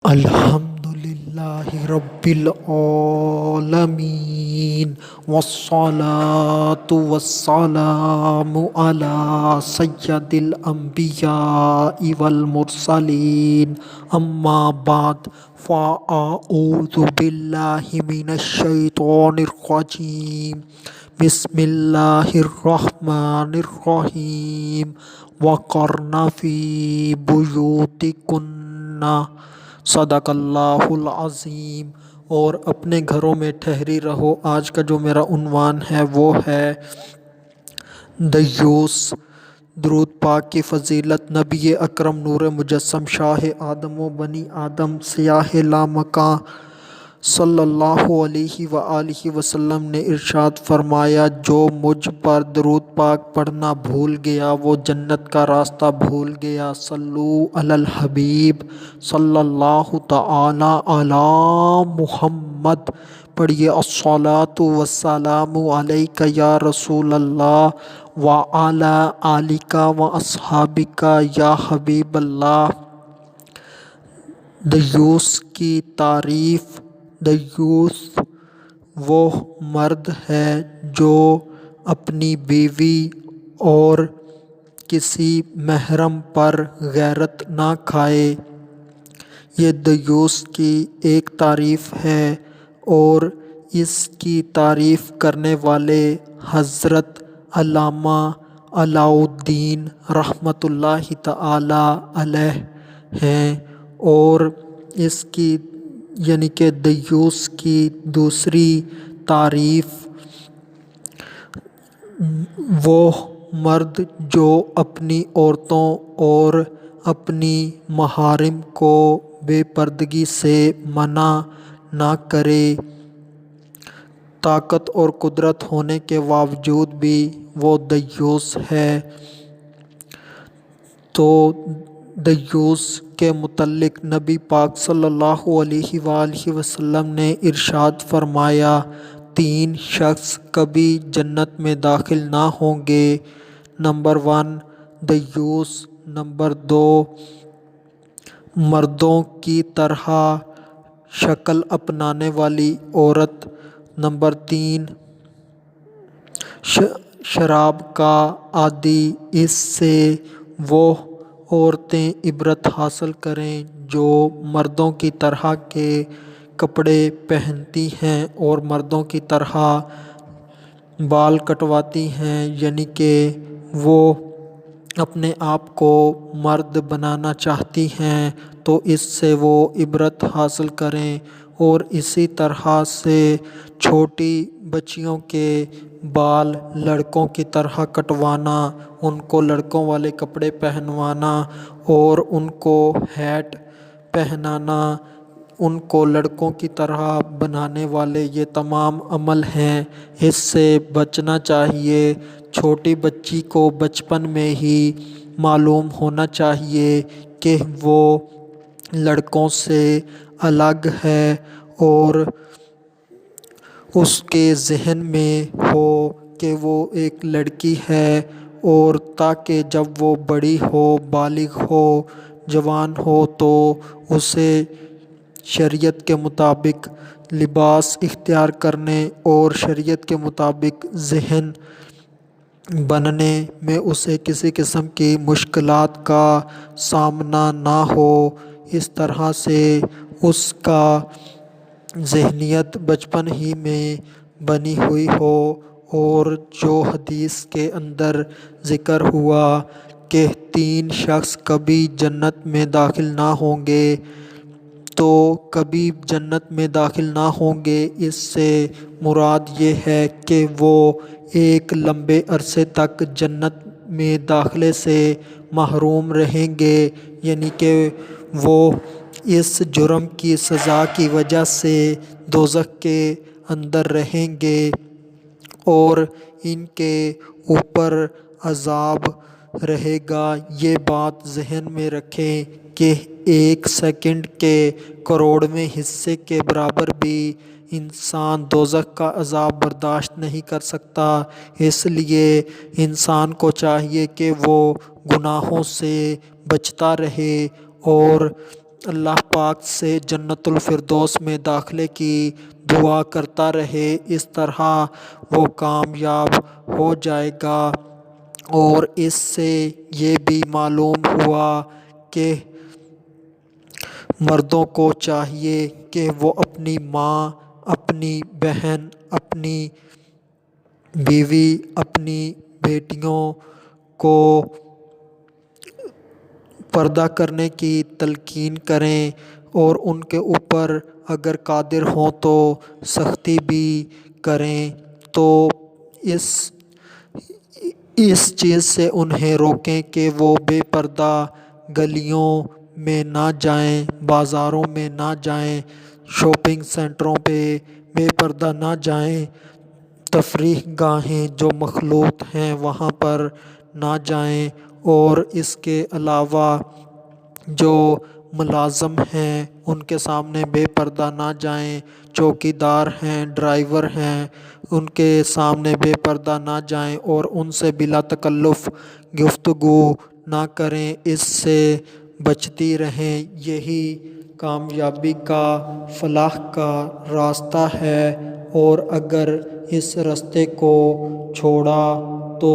الحمدللہ رب العالمین والصلاة والسلام علی سید الانبیاء والمرسلین اما بعد فاعوذ باللہ من الشیطان الرجیم بسم اللہ الرحمن الرحیم وقرن فی بیوتکن صدق اللہ العظیم۔ اور اپنے گھروں میں ٹھہری رہو۔ آج کا جو میرا عنوان ہے وہ ہے دیوس۔ درود پاک کی فضیلت نبی اکرم نور مجسم شاہ آدم و بنی آدم سیاہ لامکاں صلی اللہ علیہ وآلہ وسلم نے ارشاد فرمایا، جو مجھ پر درود پاک پڑھنا بھول گیا وہ جنت کا راستہ بھول گیا۔ صلو علی الحبیب صلی اللہ تعالی علی محمد۔ پڑھیے الصلاۃ والسلام علیک یا رسول اللہ وعلی آلک واصحابک یا حبیب اللہ۔ دیوس کی تعریف۔ دیوس وہ مرد ہے جو اپنی بیوی اور کسی محرم پر غیرت نہ کھائے، یہ دیوس کی ایک تعریف ہے۔ اور اس کی تعریف کرنے والے حضرت علامہ علاء الدین رحمۃ اللہ تعالی علیہ ہیں۔ اور اس کی یعنی کہ دیوس کی دوسری تعریف وہ مرد جو اپنی عورتوں اور اپنی محارم کو بے پردگی سے منع نہ کرے، طاقت اور قدرت ہونے کے باوجود بھی وہ دیوس ہے۔ تو دیوس کے متعلق نبی پاک صلی اللہ علیہ وآلہ وسلم نے ارشاد فرمایا، تین شخص کبھی جنت میں داخل نہ ہوں گے۔ نمبر 1 دیوس، نمبر 2 مردوں کی طرح شکل اپنانے والی عورت، نمبر 3 شراب کا عادی۔ اس سے وہ عورتیں عبرت حاصل کریں جو مردوں کی طرح کے کپڑے پہنتی ہیں اور مردوں کی طرح بال کٹواتی ہیں، یعنی کہ وہ اپنے آپ کو مرد بنانا چاہتی ہیں، تو اس سے وہ عبرت حاصل کریں۔ اور اسی طرح سے چھوٹی بچیوں کے بال لڑکوں کی طرح کٹوانا، ان کو لڑکوں والے کپڑے پہنوانا اور ان کو ہیٹ پہنانا، ان کو لڑکوں کی طرح بنانے والے یہ تمام عمل ہیں، اس سے بچنا چاہیے۔ چھوٹی بچی کو بچپن میں ہی معلوم ہونا چاہیے کہ وہ لڑکوں سے الگ ہے اور اس کے ذہن میں ہو کہ وہ ایک لڑکی ہے، اور تاکہ جب وہ بڑی ہو، بالغ ہو، جوان ہو تو اسے شریعت کے مطابق لباس اختیار کرنے اور شریعت کے مطابق ذہن بننے میں اسے کسی قسم کی مشکلات کا سامنا نہ ہو۔ اس طرح سے اس کا ذہنیت بچپن ہی میں بنی ہوئی ہو۔ اور جو حدیث کے اندر ذکر ہوا کہ 3 شخص کبھی جنت میں داخل نہ ہوں گے، تو کبھی جنت میں داخل نہ ہوں گے اس سے مراد یہ ہے کہ وہ ایک لمبے عرصے تک جنت میں داخلے سے محروم رہیں گے، یعنی کہ وہ اس جرم کی سزا کی وجہ سے دوزخ کے اندر رہیں گے اور ان کے اوپر عذاب رہے گا۔ یہ بات ذہن میں رکھیں کہ 1 سیکنڈ کے کروڑویں حصے کے برابر بھی انسان دوزخ کا عذاب برداشت نہیں کر سکتا۔ اس لیے انسان کو چاہیے کہ وہ گناہوں سے بچتا رہے اور اللہ پاک سے جنت الفردوس میں داخلے کی دعا کرتا رہے، اس طرح وہ کامیاب ہو جائے گا۔ اور اس سے یہ بھی معلوم ہوا کہ مردوں کو چاہیے کہ وہ اپنی ماں، اپنی بہن، اپنی بیوی، اپنی بیٹیوں کو پردہ کرنے کی تلقین کریں اور ان کے اوپر اگر قادر ہوں تو سختی بھی کریں، تو اس چیز سے انہیں روکیں کہ وہ بے پردہ گلیوں میں نہ جائیں، بازاروں میں نہ جائیں، شاپنگ سینٹروں پہ بے پردہ نہ جائیں، تفریح گاہیں جو مخلوط ہیں وہاں پر نہ جائیں، اور اس کے علاوہ جو ملازم ہیں ان کے سامنے بے پردہ نہ جائیں، چوکیدار ہیں، ڈرائیور ہیں، ان کے سامنے بے پردہ نہ جائیں اور ان سے بلا تکلف گفتگو نہ کریں، اس سے بچتی رہیں۔ یہی کامیابی کا، فلاح کا راستہ ہے، اور اگر اس راستے کو چھوڑا تو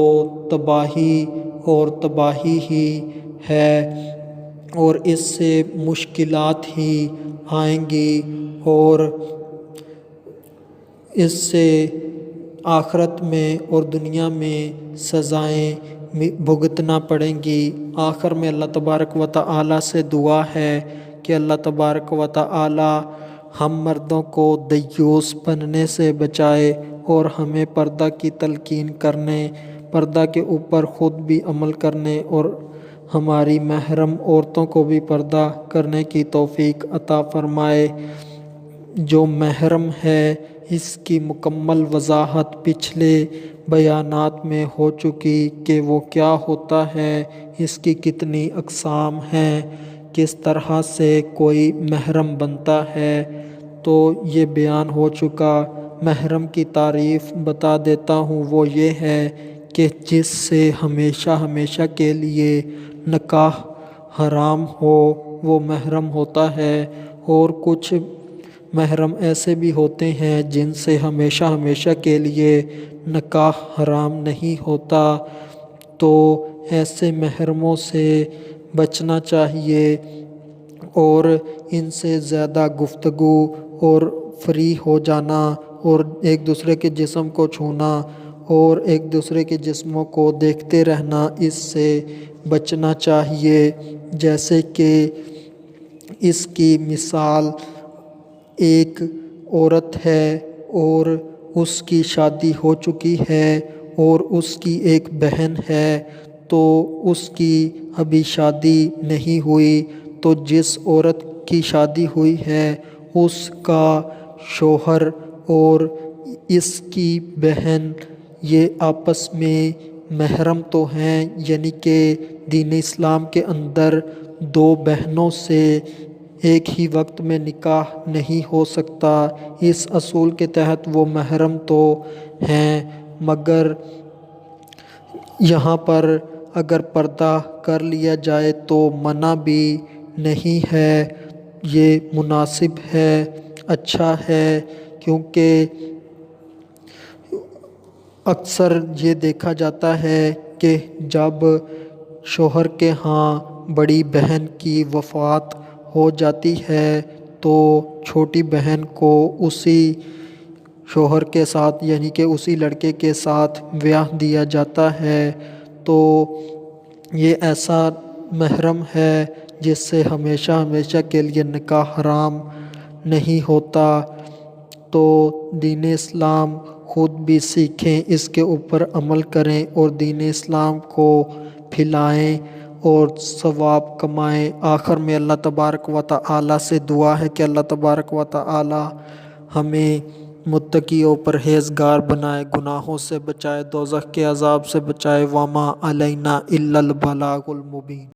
تباہی اور تباہی ہی ہے، اور اس سے مشکلات ہی آئیں گی، اور اس سے آخرت میں اور دنیا میں سزائیں بھگتنا پڑیں گی۔ آخر میں اللہ تبارک و تعالیٰ سے دعا ہے کہ اللہ تبارک و تعالیٰ ہم مردوں کو دیوس بننے سے بچائے اور ہمیں پردہ کی تلقین کرنے، پردہ کے اوپر خود بھی عمل کرنے اور ہماری محرم عورتوں کو بھی پردہ کرنے کی توفیق عطا فرمائے۔ جو محرم ہے اس کی مکمل وضاحت پچھلے بیانات میں ہو چکی کہ وہ کیا ہوتا ہے، اس کی کتنی اقسام ہیں، کس طرح سے کوئی محرم بنتا ہے، تو یہ بیان ہو چکا۔ محرم کی تعریف بتا دیتا ہوں، وہ یہ ہے کہ جس سے ہمیشہ ہمیشہ کے لیے نکاح حرام ہو وہ محرم ہوتا ہے، اور کچھ محرم ایسے بھی ہوتے ہیں جن سے ہمیشہ ہمیشہ کے لیے نکاح حرام نہیں ہوتا، تو ایسے محرموں سے بچنا چاہیے اور ان سے زیادہ گفتگو اور فری ہو جانا اور ایک دوسرے کے جسم کو چھونا اور ایک دوسرے کے جسموں کو دیکھتے رہنا، اس سے بچنا چاہیے۔ جیسے کہ اس کی مثال ایک عورت ہے اور اس کی شادی ہو چکی ہے اور اس کی ایک بہن ہے، تو اس کی ابھی شادی نہیں ہوئی، تو جس عورت کی شادی ہوئی ہے اس کا شوہر اور اس کی بہن یہ آپس میں محرم تو ہیں، یعنی کہ دین اسلام کے اندر دو بہنوں سے ایک ہی وقت میں نکاح نہیں ہو سکتا، اس اصول کے تحت وہ محرم تو ہیں، مگر یہاں پر اگر پردہ کر لیا جائے تو منع بھی نہیں ہے، یہ مناسب ہے، اچھا ہے، کیونکہ اکثر یہ دیکھا جاتا ہے کہ جب شوہر کے ہاں بڑی بہن کی وفات ہو جاتی ہے تو چھوٹی بہن کو اسی شوہر کے ساتھ یعنی کہ اسی لڑکے کے ساتھ بیاہ دیا جاتا ہے، تو یہ ایسا محرم ہے جس سے ہمیشہ ہمیشہ کے لیے نکاح حرام نہیں ہوتا۔ تو دین اسلام خود بھی سیکھیں، اس کے اوپر عمل کریں اور دین اسلام کو پھیلائیں اور ثواب کمائیں۔ آخر میں اللہ تبارک و تعالیٰ سے دعا ہے کہ اللہ تبارک و تعالیٰ ہمیں متقی و پرہیزگار بنائے، گناہوں سے بچائے، دوزخ کے عذاب سے بچائے۔ وما علینا الا البلاغ المبین۔